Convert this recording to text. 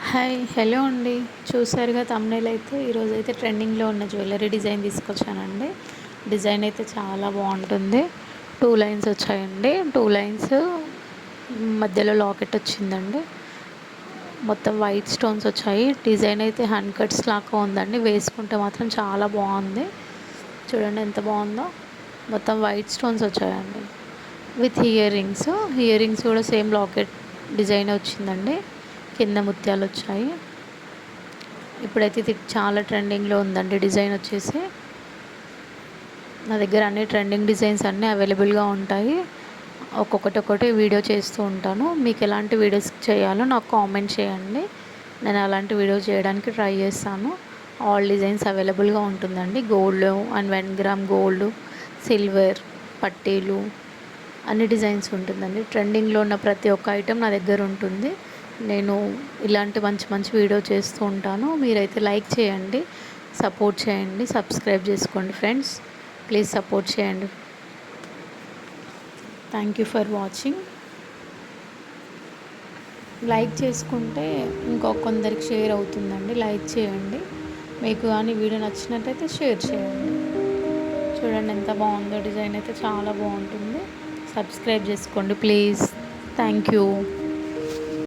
Hi hello అండి. చూసారుగా thumbnail అయితే ఈరోజైతే ట్రెండింగ్లో ఉన్న జ్యువెలరీ డిజైన్ తీసుకొచ్చానండి. డిజైన్ అయితే చాలా బాగుంటుంది. 2 లైన్స్ వచ్చాయండి. 2 లైన్స్ మధ్యలో లాకెట్ వచ్చిందండి. మొత్తం వైట్ స్టోన్స్ వచ్చాయి. డిజైన్ అయితే హ్యాండ్ కట్స్ లాగా ఉందండి. వేసుకుంటే మాత్రం చాలా బాగుంది. చూడండి ఎంత బాగుందో. మొత్తం వైట్ స్టోన్స్ వచ్చాయండి విత్ ఇయర్ రింగ్స్ కూడా సేమ్ లాకెట్ డిజైన్ వచ్చిందండి. కింద ముత్యాలు వచ్చాయి. ఇప్పుడైతే ఇది చాలా ట్రెండింగ్లో ఉందండి. డిజైన్ వచ్చేసి నా దగ్గర అన్ని ట్రెండింగ్ డిజైన్స్ అన్నీ అవైలబుల్గా ఉంటాయి. ఒక్కొక్కటి వీడియో చేస్తూ ఉంటాను. మీకు ఎలాంటి వీడియోస్ చేయాలో నాకు కామెంట్ చేయండి. నేను అలాంటి వీడియోస్ చేయడానికి ట్రై చేస్తాను. ఆల్ డిజైన్స్ అవైలబుల్గా ఉంటుందండి. Gold and 1 gram gold, silver, పట్టీలు అన్ని డిజైన్స్ ఉంటుందండి. ట్రెండింగ్లో ఉన్న ప్రతి ఒక్క ఐటెం నా దగ్గర ఉంటుంది. నేను ఇలాంటి మంచి మంచి వీడియో చేస్తూ ఉంటాను. మీరైతే లైక్ చేయండి, సపోర్ట్ చేయండి, సబ్స్క్రైబ్ చేసుకోండి ఫ్రెండ్స్. ప్లీజ్ సపోర్ట్ చేయండి. Thank you for watching. Like చేసుకుంటే కొందరికి షేర్ అవుతుందండి. లైక్ చేయండి. మీకు కానీ వీడియో నచ్చినట్టయితే షేర్ చేయండి. చూడండి ఎంత బాగుందో. డిజైన్ అయితే చాలా బాగుంటుంది. సబ్స్క్రైబ్ చేసుకోండి ప్లీజ్. Thank you.